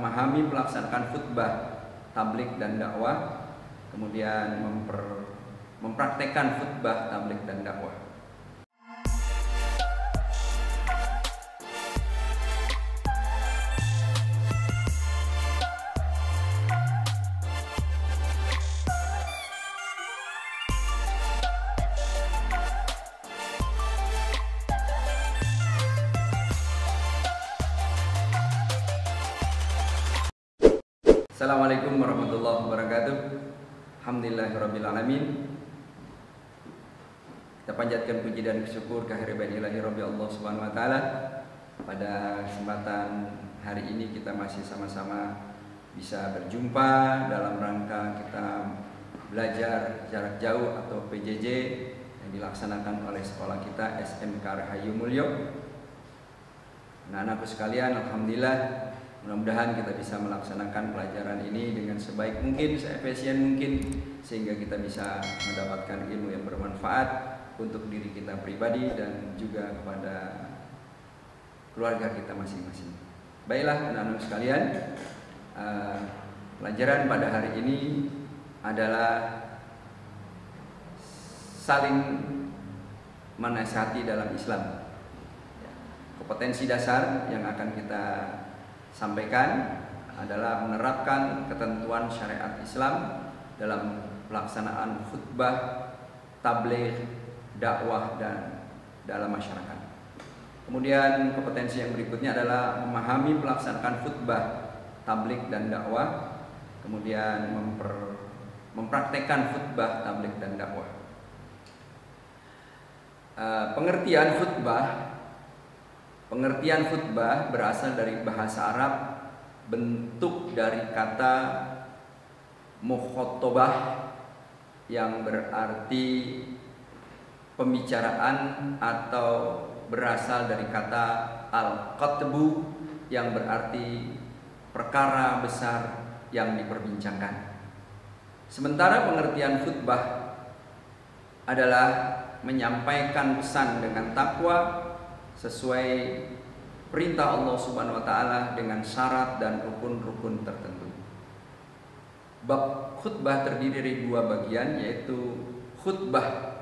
memahami pelaksanaan khutbah, tabligh dan dakwah, kemudian mempraktekkan khutbah, tabligh dan dakwah. Assalamualaikum warahmatullahi wabarakatuh. Alhamdulillahirabbil alamin. Kita panjatkan puji dan syukur kehadirat ilahi Rabbi Allah Subhanahu wa taala. Pada kesempatan hari ini kita masih sama-sama bisa berjumpa dalam rangka kita belajar jarak jauh atau PJJ yang dilaksanakan oleh sekolah kita SMK Rahayu Mulyo. Anak-anakku sekalian, alhamdulillah, mudah-mudahan kita bisa melaksanakan pelajaran ini dengan sebaik mungkin, seefisien mungkin, sehingga kita bisa mendapatkan ilmu yang bermanfaat untuk diri kita pribadi dan juga kepada keluarga kita masing-masing. Baiklah anak-anak sekalian, pelajaran pada hari ini adalah saling menasihati dalam Islam. Kompetensi dasar yang akan kita sampaikan adalah menerapkan ketentuan syariat Islam dalam pelaksanaan khutbah, tabligh, dakwah dan dalam masyarakat. Kemudian kompetensi yang berikutnya adalah memahami pelaksanaan khutbah, tabligh dan dakwah, kemudian mempraktekkan khutbah, tabligh dan dakwah. Pengertian khutbah berasal dari bahasa Arab, bentuk dari kata mukhotabah yang berarti pembicaraan, atau berasal dari kata al-qatbu yang berarti perkara besar yang diperbincangkan. Sementara pengertian khutbah adalah menyampaikan pesan dengan takwa sesuai perintah Allah Subhanahu wa taala dengan syarat dan rukun-rukun tertentu. Bab khutbah terdiri dari dua bagian, yaitu khutbah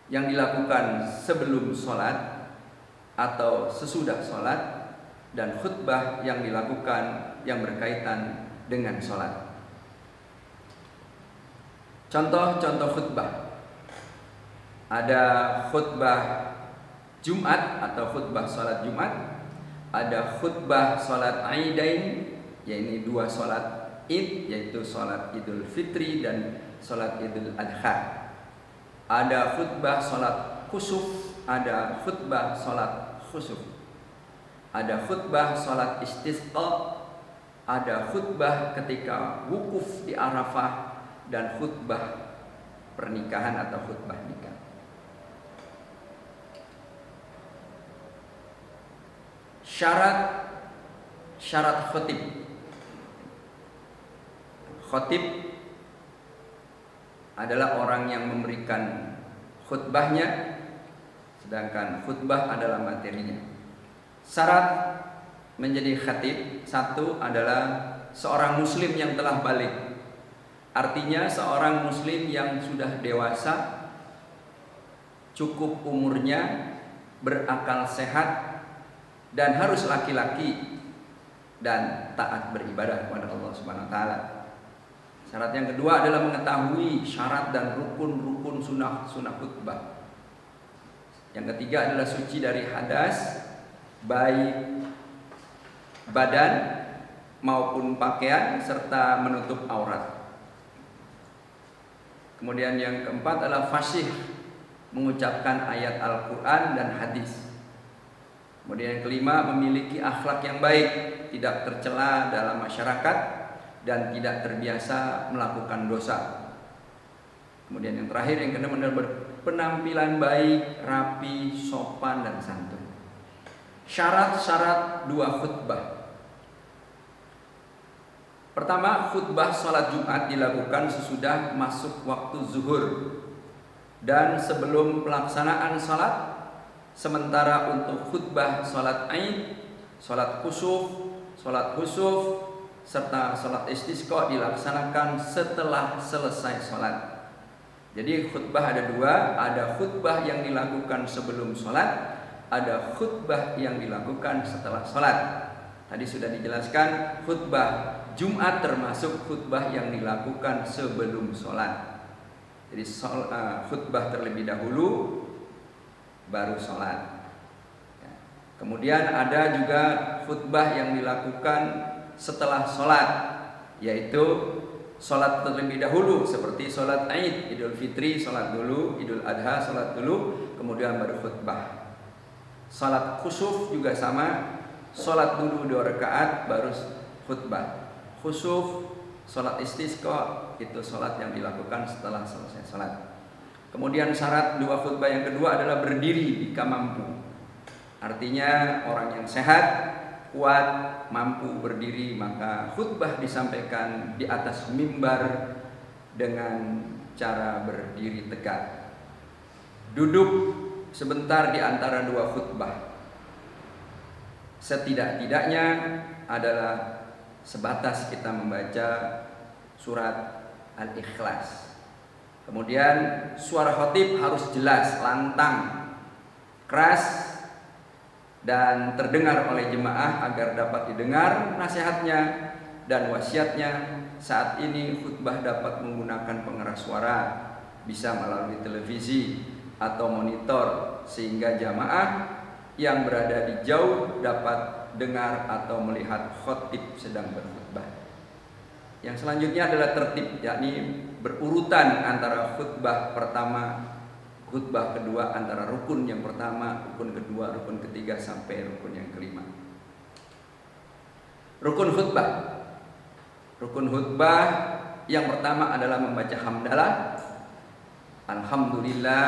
yang dilakukan sebelum sholat atau sesudah sholat, dan khutbah yang dilakukan yang berkaitan dengan sholat. Contoh-contoh khutbah: ada khutbah Jumat atau khutbah sholat Jumat, ada khutbah sholat Aidain, yaitu dua sholat Id, yaitu sholat Idul Fitri dan sholat Idul Adha. Ada khutbah sholat khusuf, ada khutbah sholat khusuf, ada khutbah sholat istisqa, ada khutbah ketika wukuf di Arafah, dan khutbah pernikahan atau khutbah nikah. Syarat khotib. Khotib adalah orang yang memberikan khutbahnya, sedangkan khutbah adalah materinya. Syarat menjadi khatib, satu adalah seorang muslim yang telah balik. Artinya seorang muslim yang sudah dewasa, cukup umurnya, berakal sehat, dan harus laki-laki dan taat beribadah kepada Allah Subhanahu wa taala. Syarat yang kedua adalah mengetahui syarat dan rukun-rukun sunnah khutbah. Yang ketiga adalah suci dari hadas, baik badan maupun pakaian, serta menutup aurat. Kemudian yang keempat adalah fasih, mengucapkan ayat Al-Quran dan hadis. Kemudian yang kelima, memiliki akhlak yang baik, tidak tercela dalam masyarakat dan tidak terbiasa melakukan dosa. Kemudian yang terakhir, yang keenam adalah berpenampilan baik, rapi, sopan dan santun. Syarat-syarat dua khutbah. Pertama, khutbah sholat Jumat dilakukan sesudah masuk waktu zuhur dan sebelum pelaksanaan sholat. Sementara untuk khutbah sholat Aid, sholat kusuf, sholat khusuf, serta sholat istisqa dilaksanakan setelah selesai sholat. Jadi khutbah ada dua, ada khutbah yang dilakukan sebelum sholat, ada khutbah yang dilakukan setelah sholat. Tadi sudah dijelaskan, khutbah Jumat termasuk khutbah yang dilakukan sebelum sholat. Jadi khutbah terlebih dahulu, baru sholat. Kemudian ada juga khutbah yang dilakukan setelah sholat, yaitu sholat terlebih dahulu, seperti sholat Id, Idul Fitri, sholat dulu, Idul Adha, sholat dulu, kemudian baru khutbah. Sholat khusuf juga sama, sholat dulu 2 rakaat, baru khutbah. Khusuf, sholat istisqa, itu sholat yang dilakukan setelah selesai sholat. Kemudian syarat 2 khutbah yang kedua adalah berdiri jika mampu. Artinya orang yang sehat, kuat, mampu berdiri, maka khutbah disampaikan di atas mimbar dengan cara berdiri tegak. Duduk sebentar di antara 2 khutbah. Setidak-tidaknya adalah sebatas kita membaca surat Al-Ikhlas. Kemudian suara khatib harus jelas, lantang, keras, dan terdengar oleh jemaah agar dapat didengar nasihatnya dan wasiatnya. Saat ini khutbah dapat menggunakan pengeras suara, bisa melalui televisi atau monitor, sehingga jamaah yang berada di jauh dapat dengar atau melihat khatib sedang berkhutbah. Yang selanjutnya adalah tertib, yakni berurutan antara khutbah pertama, khutbah kedua, antara rukun yang pertama, rukun kedua, rukun ketiga, sampai rukun yang kelima. Rukun khutbah. Rukun khutbah yang pertama adalah membaca hamdalah. Alhamdulillah,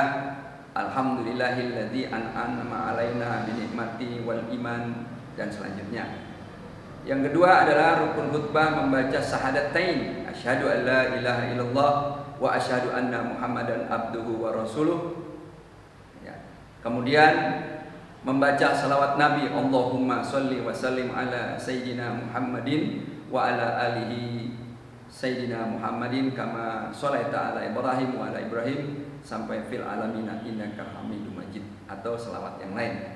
alhamdulillahilladzi an'ama alaina bi nikmati wal iman, dan selanjutnya. Yang kedua adalah rukun khutbah membaca syahadatain, asyhadu an la ilaha illallah wa asyhadu anna Muhammadan abduhu wa rasuluh. Ya. Kemudian membaca salawat Nabi, Allahumma sholli wa sallim ala sayyidina Muhammadin wa ala alihi sayyidina Muhammadin kama sholaita ala Ibrahim wa ala Ibrahim sampai fil alamina innaka Hamidum Majid, atau salawat yang lain.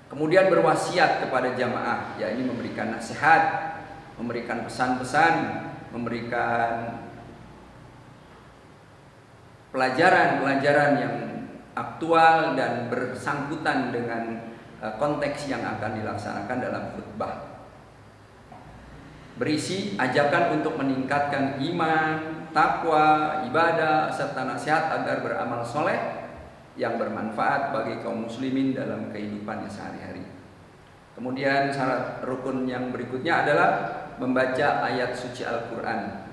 Kemudian berwasiat kepada jamaah, yakni memberikan nasihat, memberikan pesan-pesan, memberikan pelajaran-pelajaran yang aktual dan bersangkutan dengan konteks yang akan dilaksanakan dalam khutbah. Berisi ajakan untuk meningkatkan iman, takwa, ibadah, serta nasihat agar beramal soleh yang bermanfaat bagi kaum muslimin dalam kehidupannya sehari-hari. Kemudian syarat rukun yang berikutnya adalah membaca ayat suci Al-Quran.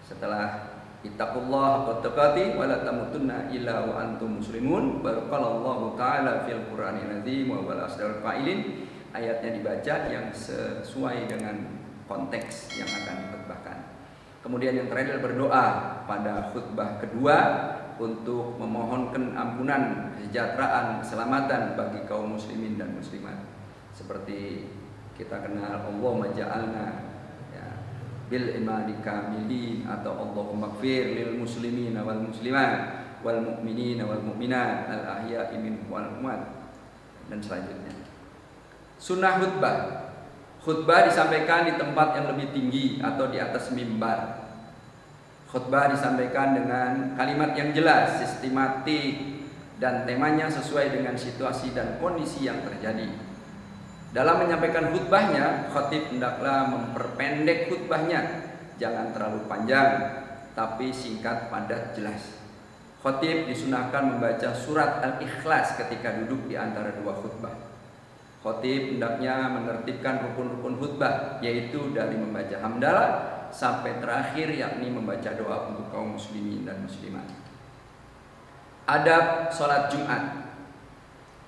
Setelah ittaqullah haqqa tuqatih wa la tamutunna illa wa antum muslimun, barakallahu taala fil Qur'anil azim wa wal asdaqul qailin. Ayatnya dibaca yang sesuai dengan konteks yang akan dikhutbahkan. Kemudian yang terakhir berdoa pada khutbah kedua untuk memohonkan ampunan, kesejahteraan, keselamatan bagi kaum muslimin dan muslimat. Seperti kita kenal Allahumma ja'alna bil imani kamilin, atau Allahumma gfir lil muslimin wal muslimat wal mu'minin wal mu'minat al ahya'i minhum wal amwat, dan selanjutnya. Sunnah khutbah. Khutbah disampaikan di tempat yang lebih tinggi atau di atas mimbar. Khutbah disampaikan dengan kalimat yang jelas, sistematik, dan temanya sesuai dengan situasi dan kondisi yang terjadi. Dalam menyampaikan khutbahnya, khatib hendaklah memperpendek khutbahnya, jangan terlalu panjang, tapi singkat, padat, jelas. Khatib disunahkan membaca surat Al-Ikhlas ketika duduk di antara 2 khutbah. Khatib hendaknya menertibkan rukun-rukun khutbah, yaitu dari membaca hamdalah sampai terakhir, yakni membaca doa untuk kaum muslimin dan muslimat. Adab sholat Jumat.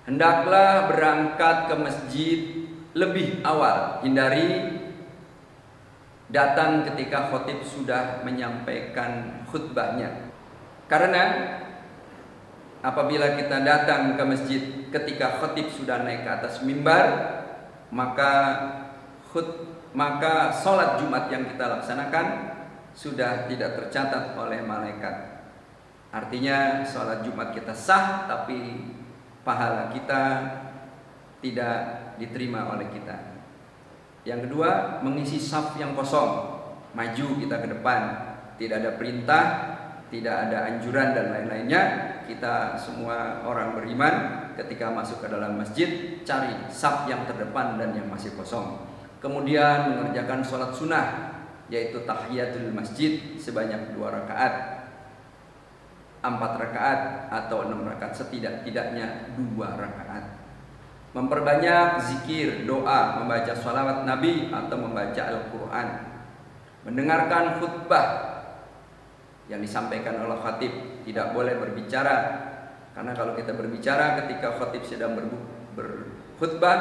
Hendaklah berangkat ke masjid lebih awal, hindari datang ketika khatib sudah menyampaikan khutbahnya. Karena apabila kita datang ke masjid ketika khatib sudah naik ke atas mimbar, maka maka sholat Jumat yang kita laksanakan sudah tidak tercatat oleh malaikat. Artinya sholat Jumat kita sah, tapi pahala kita tidak diterima oleh kita. Yang kedua, mengisi saf yang kosong, maju kita ke depan, tidak ada perintah, tidak ada anjuran dan lain-lainnya. Kita semua orang beriman ketika masuk ke dalam masjid, cari saf yang terdepan dan yang masih kosong. Kemudian mengerjakan sholat sunnah, yaitu tahiyatul masjid sebanyak 2 rakaat, 4 rakaat atau 6 rakaat, setidak-tidaknya 2 rakaat. Memperbanyak zikir, doa, membaca sholawat Nabi atau membaca Al-Quran, mendengarkan khutbah yang disampaikan oleh khatib. Tidak boleh berbicara, karena kalau kita berbicara ketika khatib sedang berkhutbah,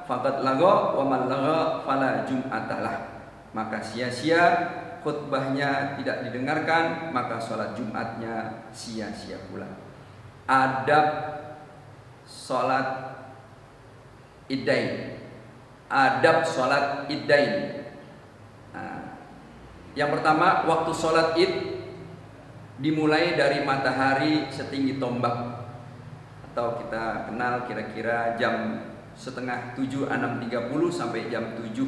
faqad lagha wa man lagha fala jum'atalah, maka sia-sia khutbahnya, tidak didengarkan, maka sholat Jumatnya sia-sia pula. Adab sholat Iddain. Adab sholat Iddain. Yang pertama, waktu sholat Id dimulai dari matahari setinggi tombak, atau kita kenal kira-kira jam setengah 7, 6.30 sampai jam 7.00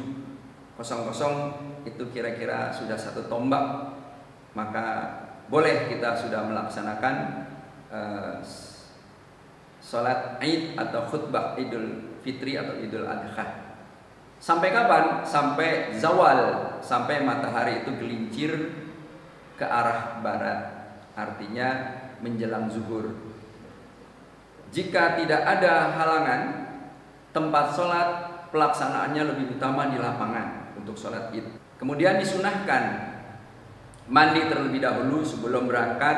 itu kira-kira sudah 1 tombak. Maka boleh kita sudah melaksanakan sholat Id atau khutbah Idul Fitri atau Idul Adha. Sampai kapan? Sampai zawal, sampai matahari itu gelincir ke arah barat, artinya menjelang zuhur. Jika tidak ada halangan, tempat sholat pelaksanaannya lebih utama di lapangan untuk sholat Id. Kemudian disunahkan mandi terlebih dahulu sebelum berangkat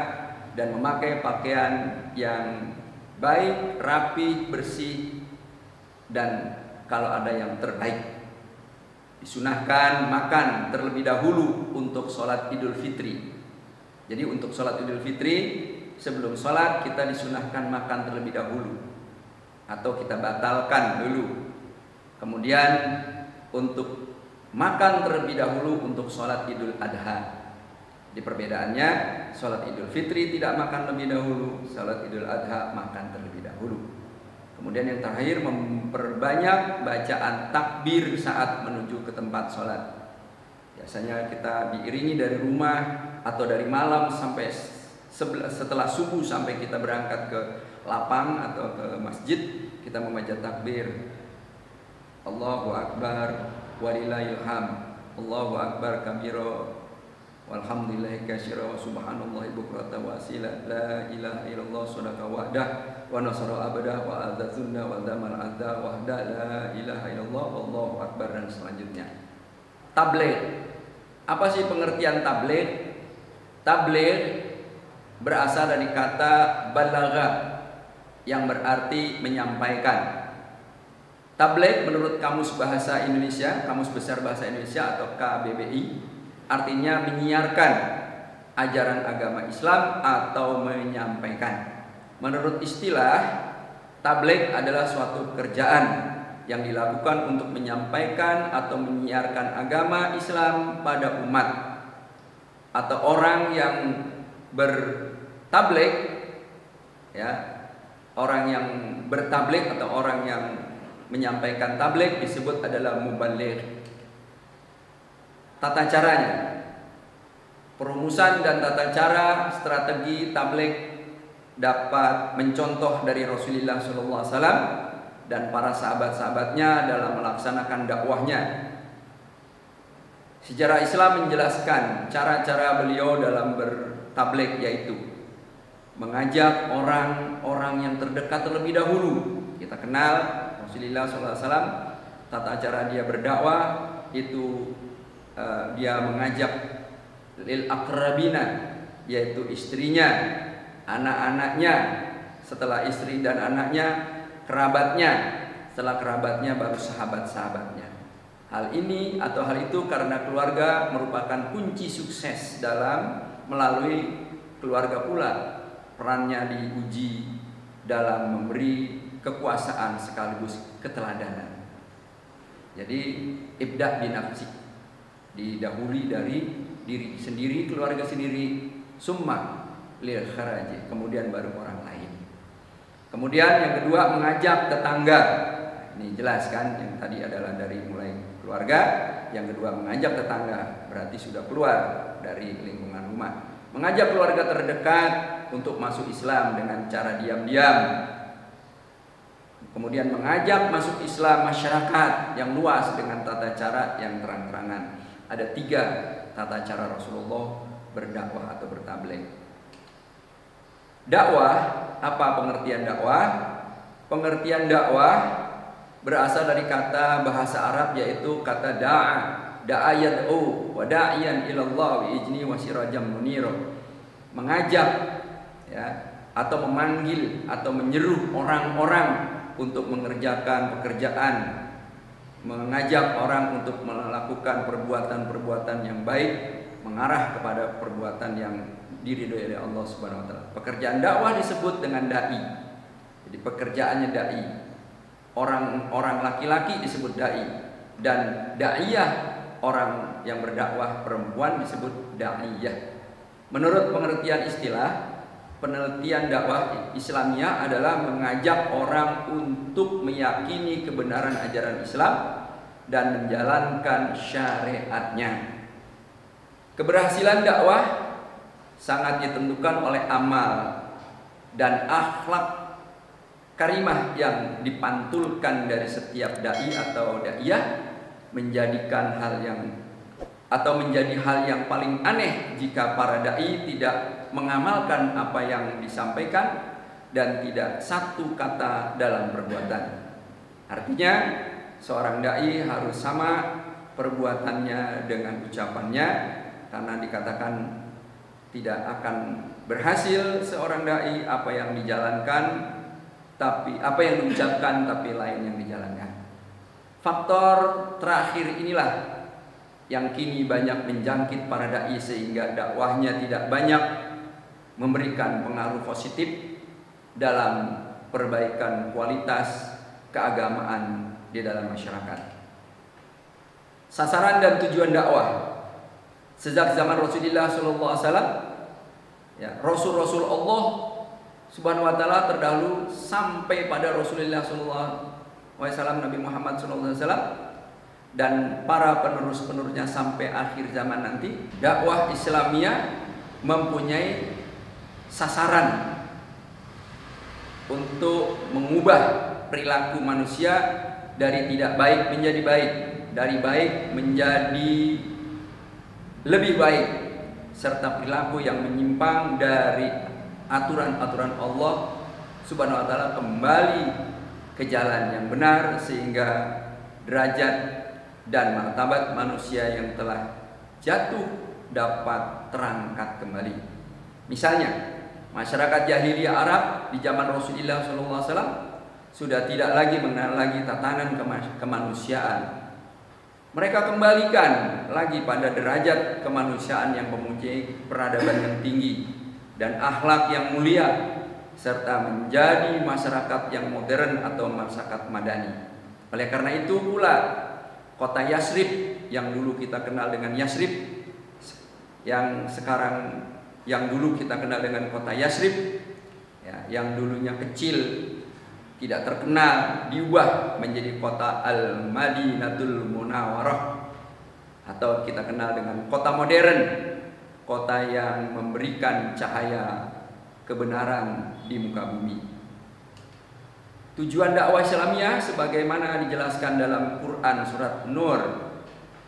dan memakai pakaian yang baik, rapi, bersih, dan kalau ada yang terbaik. Disunahkan makan terlebih dahulu untuk sholat Idul Fitri. Jadi untuk sholat Idul Fitri, sebelum sholat kita disunahkan makan terlebih dahulu, atau kita batalkan dulu. Kemudian untuk makan terlebih dahulu untuk sholat Idul Adha. Di perbedaannya, sholat Idul Fitri tidak makan lebih dahulu, sholat Idul Adha makan terlebih dahulu. Kemudian yang terakhir, memperbanyak bacaan takbir saat menuju ke tempat sholat. Biasanya kita diiringi dari rumah atau dari malam sampai setelah subuh sampai kita berangkat ke lapang atau ke masjid, kita membaca takbir. Allahu Akbar walillahil hamd, Allahu Akbar kabira walhamdulillahi katsira wa subhanallahi bukratan wa asila, la ilaha illallah sadaqa wa'dah wa nasara abada wa adzunna wa damal adza wahda la ilaha illallah wallahu akbar, dan selanjutnya. Tabligh. Apa sih pengertian tabligh? Tabligh berasal dari kata balagha yang berarti menyampaikan. Tabligh menurut Kamus Bahasa Indonesia, Kamus Besar Bahasa Indonesia atau KBBI, artinya menyiarkan ajaran agama Islam atau menyampaikan. Menurut istilah, tabligh adalah suatu pekerjaan yang dilakukan untuk menyampaikan atau menyiarkan agama Islam pada umat atau orang yang bertabligh, ya, orang yang bertabligh atau orang yang menyampaikan tabligh disebut adalah mubaligh. Tata caranya, perumusan dan tata cara strategi tabligh dapat mencontoh dari Rasulullah SAW dan para sahabat-sahabatnya dalam melaksanakan dakwahnya. Sejarah Islam menjelaskan cara-cara beliau dalam bertabligh, yaitu mengajak orang-orang yang terdekat terlebih dahulu. Kita kenal Rasulullah SAW, tata cara dia berdakwah itu dia mengajak lil akrabina, yaitu istrinya, anak-anaknya, setelah istri dan anaknya, kerabatnya, setelah kerabatnya baru sahabat-sahabatnya. Hal ini atau hal itu karena keluarga merupakan kunci sukses dalam melalui keluarga pula perannya diuji dalam memberi kekuasaan sekaligus keteladanan. Jadi ibda binafsi, didahului dari diri sendiri, keluarga sendiri, summa lil kharaji, kemudian baru orang lain. Kemudian yang kedua mengajak tetangga. Ini jelas kan, yang tadi adalah dari mulai keluarga, yang kedua mengajak tetangga, berarti sudah keluar dari lingkungan rumah. Mengajak keluarga terdekat untuk masuk Islam dengan cara diam-diam. Kemudian mengajak masuk Islam masyarakat yang luas dengan tata cara yang terang-terangan. Ada 3 tata cara Rasulullah berdakwah atau bertabligh. Dakwah, apa pengertian dakwah? Pengertian dakwah berasal dari kata bahasa Arab, yaitu kata da'a. Da'a yad'u wa da'iyan ilallah wa ijni wa sirajam munira. Mengajak, ya, atau memanggil atau menyeru orang-orang untuk mengerjakan pekerjaan, mengajak orang untuk melakukan perbuatan-perbuatan yang baik, mengarah kepada perbuatan yang diridhoi oleh Allah Subhanahu wa taala. Pekerjaan dakwah disebut dengan dai. Jadi pekerjaannya dai. Orang laki-laki disebut dai, dan daiyah, orang yang berdakwah perempuan, disebut daiyah. Menurut pengertian istilah, penelitian dakwah Islamiyah adalah mengajak orang untuk meyakini kebenaran ajaran Islam dan menjalankan syariatnya. Keberhasilan dakwah sangat ditentukan oleh amal dan akhlak karimah yang dipantulkan dari setiap dai atau daiyah, menjadikan hal menjadi hal yang paling aneh jika para dai tidak mengamalkan apa yang disampaikan dan tidak satu kata dalam perbuatan. Artinya seorang dai harus sama perbuatannya dengan ucapannya, karena dikatakan tidak akan berhasil seorang dai apa yang dijalankan, tapi apa yang diucapkan tapi lain yang dijalankan. Faktor terakhir inilah yang kini banyak menjangkit para dai sehingga dakwahnya tidak banyak memberikan pengaruh positif dalam perbaikan kualitas keagamaan di dalam masyarakat. Sasaran dan tujuan dakwah sejak zaman Rasulullah SAW, ya, Rasul-Rasul Allah Subhanahu wa taala terdahulu sampai pada Rasulullah SAW, Nabi Muhammad SAW, dan para penerus-penerusnya sampai akhir zaman nanti. Dakwah Islamiyah mempunyai sasaran untuk mengubah perilaku manusia dari tidak baik menjadi baik, dari baik menjadi lebih baik, serta perilaku yang menyimpang dari aturan-aturan Allah Subhanahu wa taala kembali ke jalan yang benar, sehingga derajat dan martabat manusia yang telah jatuh dapat terangkat kembali. Misalnya, masyarakat jahiliyah Arab di zaman Rasulullah SAW sudah tidak lagi mengenal lagi tatanan kemanusiaan. Mereka kembalikan lagi pada derajat kemanusiaan yang mempunyai peradaban yang tinggi dan akhlak yang mulia, serta menjadi masyarakat yang modern atau masyarakat madani. Oleh karena itu pula kota Yasrib yang dulu kita kenal dengan Yasrib, yang dulu kita kenal dengan kota Yasrib, ya, yang dulunya kecil tidak terkenal, diubah menjadi kota Al-Madinatul Munawwarah, atau kita kenal dengan kota modern, kota yang memberikan cahaya kebenaran di muka bumi. Tujuan dakwah Islamiyah sebagaimana dijelaskan dalam Quran surat Nur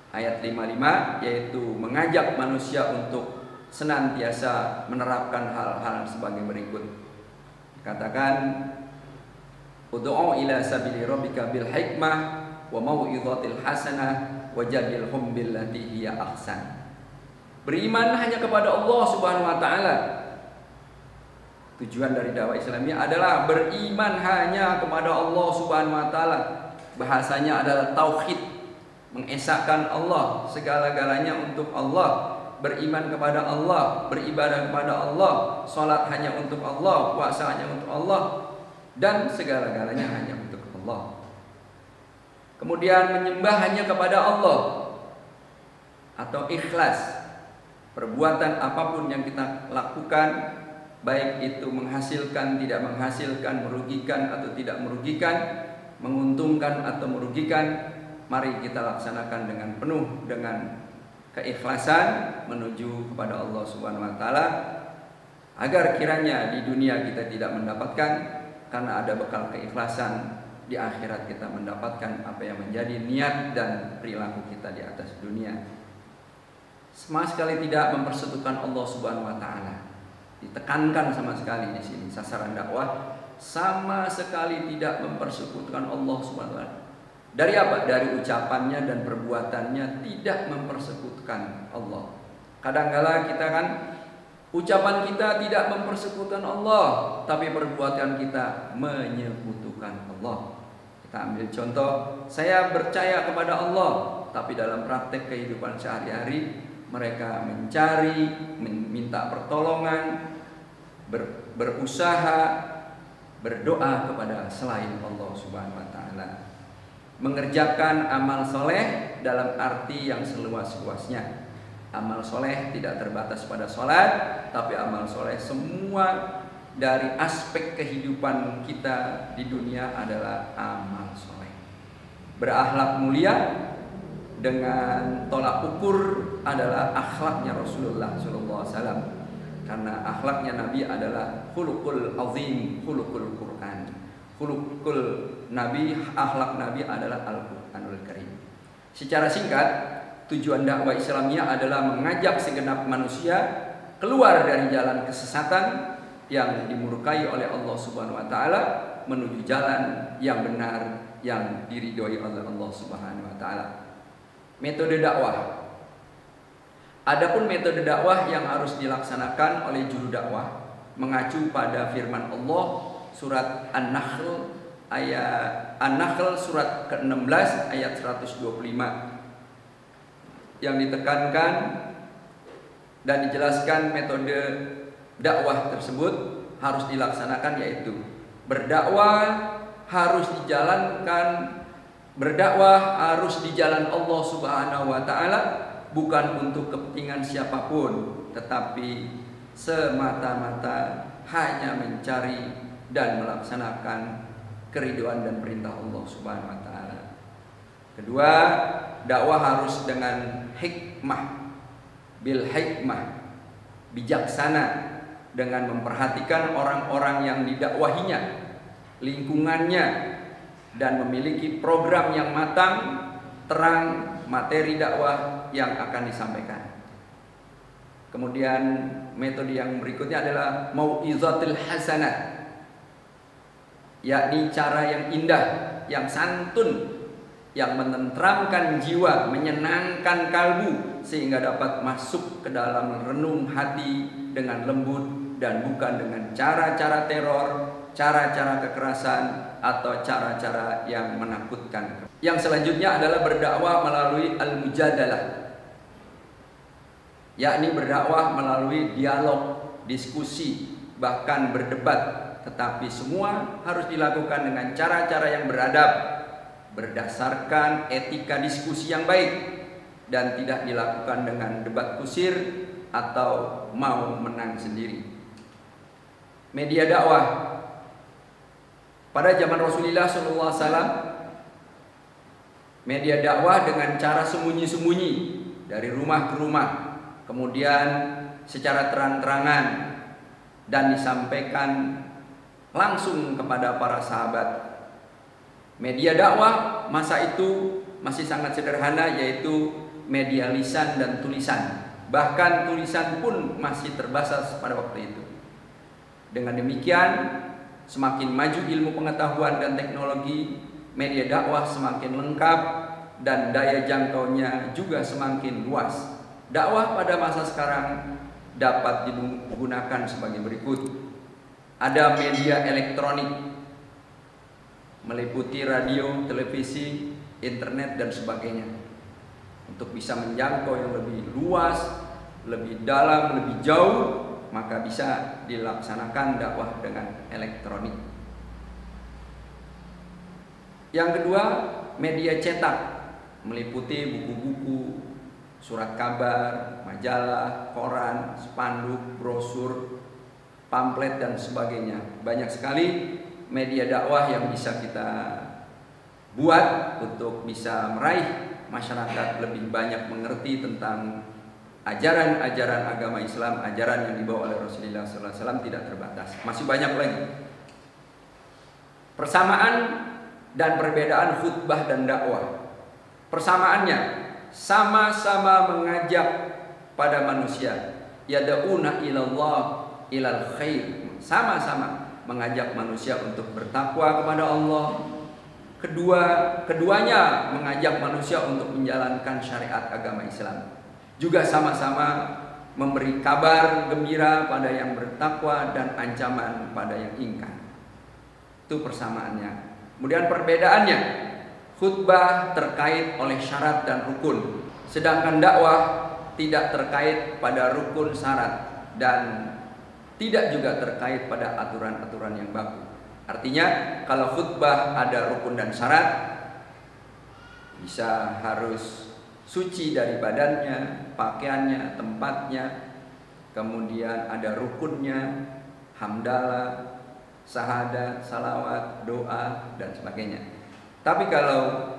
ayat 55, yaitu mengajak manusia untuk senantiasa menerapkan hal-hal sebagai berikut. Katakan, ud'u ila sabili rabbika bil hikmah wa mau'izatil hasanah wajadilhum billati hiya ahsan. Beriman hanya kepada Allah Subhanahu wa taala. Tujuan dari dakwah Islamiyah adalah beriman hanya kepada Allah Subhanahu wa taala. Bahasanya adalah tauhid, mengesahkan Allah, segala-galanya untuk Allah, beriman kepada Allah, beribadah kepada Allah, salat hanya untuk Allah, puasa hanya untuk Allah, dan segala-galanya hanya untuk Allah. Kemudian menyembah hanya kepada Allah atau ikhlas. Perbuatan apapun yang kita lakukan, baik itu menghasilkan, tidak menghasilkan, merugikan atau tidak merugikan, menguntungkan atau merugikan, mari kita laksanakan dengan penuh dengan keikhlasan menuju kepada Allah Subhanahu wa taala, agar kiranya di dunia kita tidak mendapatkan, karena ada bekal keikhlasan, di akhirat kita mendapatkan apa yang menjadi niat dan perilaku kita di atas dunia. Sama sekali tidak mempersekutukan Allah Subhanahu wa taala. Ditekankan sama sekali di sini sasaran dakwah, sama sekali tidak mempersekutukan Allah Subhanahu wa taala. Dari apa? Dari ucapannya dan perbuatannya tidak mempersekutukan Allah. Kadang-kala kita kan ucapan kita tidak mempersekutukan Allah, tapi perbuatan kita menyekutukan Allah. Kita ambil contoh, saya percaya kepada Allah, tapi dalam praktek kehidupan sehari-hari mereka mencari, minta pertolongan, berusaha, berdoa kepada selain Allah Subhanahu wa taala. Mengerjakan amal soleh dalam arti yang seluas-luasnya. Amal soleh tidak terbatas pada sholat, tapi amal soleh semua dari aspek kehidupan kita di dunia adalah amal soleh. Berakhlak mulia dengan tolak ukur adalah akhlaknya Rasulullah SAW, karena akhlaknya Nabi adalah khuluqul azim, khuluqul Quran. Khuluqul Nabi, akhlak Nabi adalah Al-Quranul Karim. Secara singkat, tujuan dakwah Islamiyah adalah mengajak segenap manusia keluar dari jalan kesesatan yang dimurkai oleh Allah Subhanahu wa taala menuju jalan yang benar yang diridhoi oleh Allah Subhanahu wa taala. Metode dakwah. Adapun metode dakwah yang harus dilaksanakan oleh juru dakwah mengacu pada firman Allah surat An-Nahl surat ke-16 ayat 125, yang ditekankan dan dijelaskan metode dakwah tersebut harus dilaksanakan, yaitu berdakwah harus di jalan Allah Subhanahu wa taala, bukan untuk kepentingan siapapun, tetapi semata-mata hanya mencari dan melaksanakan keridhaan dan perintah Allah Subhanahu wa taala. Kedua, dakwah harus dengan hikmah, bil hikmah, bijaksana, dengan memperhatikan orang-orang yang didakwahinya, lingkungannya, dan memiliki program yang matang, terang, materi dakwah yang akan disampaikan. Kemudian metode yang berikutnya adalah mau'izatul hasanah, yakni cara yang indah, yang santun, yang menenteramkan jiwa, menyenangkan kalbu, sehingga dapat masuk ke dalam renung hati dengan lembut dan bukan dengan cara-cara teror, cara-cara kekerasan, atau cara-cara yang menakutkan. Yang selanjutnya adalah berdakwah melalui al-mujadalah, yakni berdakwah melalui dialog, diskusi, bahkan berdebat, tetapi semua harus dilakukan dengan cara-cara yang beradab, berdasarkan etika diskusi yang baik, dan tidak dilakukan dengan debat kusir atau mau menang sendiri. Media dakwah pada zaman Rasulullah SAW, media dakwah dengan cara sembunyi-sembunyi dari rumah ke rumah, kemudian secara terang-terangan, dan disampaikan langsung kepada para sahabat. Media dakwah masa itu masih sangat sederhana, yaitu media lisan dan tulisan. Bahkan tulisan pun masih terbatas pada waktu itu. Dengan demikian, semakin maju ilmu pengetahuan dan teknologi, media dakwah semakin lengkap dan daya jangkaunya juga semakin luas. Dakwah pada masa sekarang dapat digunakan sebagai berikut. Ada media elektronik, meliputi radio, televisi, internet, dan sebagainya. Untuk bisa menjangkau yang lebih luas, lebih dalam, lebih jauh, maka bisa dilaksanakan dakwah dengan elektronik. Yang kedua, media cetak meliputi buku-buku, surat kabar, majalah, koran, spanduk, brosur, pamflet dan sebagainya. Banyak sekali media dakwah yang bisa kita buat untuk bisa meraih masyarakat lebih banyak mengerti tentang ajaran-ajaran agama Islam, ajaran yang dibawa oleh Rasulullah SAW tidak terbatas. Masih banyak lagi. Persamaan dan perbedaan khutbah dan dakwah. Persamaannya sama-sama mengajak pada manusia, yad'una ilallah ilal khair, sama-sama mengajak manusia untuk bertakwa kepada Allah. Keduanya mengajak manusia untuk menjalankan syariat agama Islam. Juga sama-sama memberi kabar gembira pada yang bertakwa dan ancaman pada yang ingkar. Itu persamaannya. Kemudian perbedaannya, khutbah terkait oleh syarat dan rukun, sedangkan dakwah tidak terkait pada rukun syarat dan tidak juga terkait pada aturan-aturan yang baku. Artinya kalau khutbah ada rukun dan syarat, bisa harus suci dari badannya, pakaiannya, tempatnya, kemudian ada rukunnya, hamdalah, syahadat, salawat, doa dan sebagainya. Tapi kalau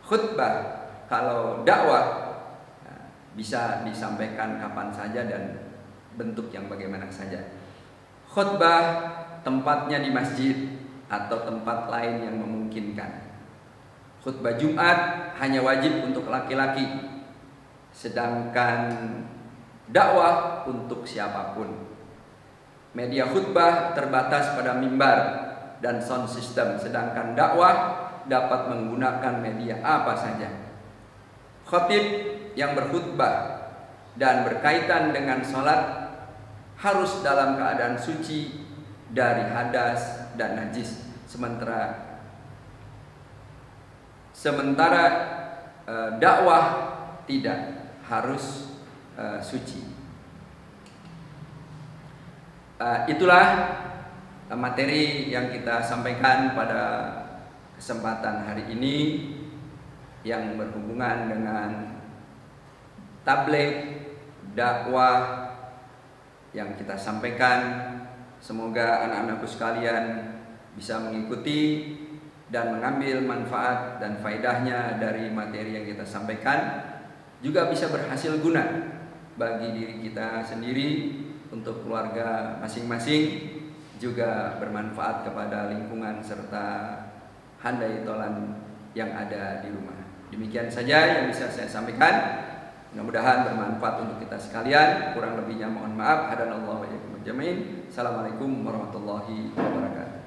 khutbah, kalau dakwah, bisa disampaikan kapan saja dan bentuk yang bagaimana saja. Khutbah tempatnya di masjid atau tempat lain yang memungkinkan. Khutbah Jumat hanya wajib untuk laki-laki, sedangkan dakwah untuk siapapun. Media khutbah terbatas pada mimbar dan sound system, sedangkan dakwah dapat menggunakan media apa saja. Khatib yang berkhutbah dan berkaitan dengan sholat harus dalam keadaan suci dari hadas dan najis, sementara dakwah tidak harus suci. Itulah materi yang kita sampaikan pada kesempatan hari ini yang berhubungan dengan tabligh dakwah yang kita sampaikan. Semoga anak-anakku sekalian bisa mengikuti dan mengambil manfaat dan faedahnya dari materi yang kita sampaikan, juga bisa berhasil guna bagi diri kita sendiri, untuk keluarga masing-masing, juga bermanfaat kepada lingkungan serta handai tolan yang ada di rumah. Demikian saja yang bisa saya sampaikan. Mudah-mudahan bermanfaat untuk kita sekalian. Kurang lebihnya mohon maaf. Hadanallahu wa iyyakum ajmain. Assalamualaikum warahmatullahi wabarakatuh.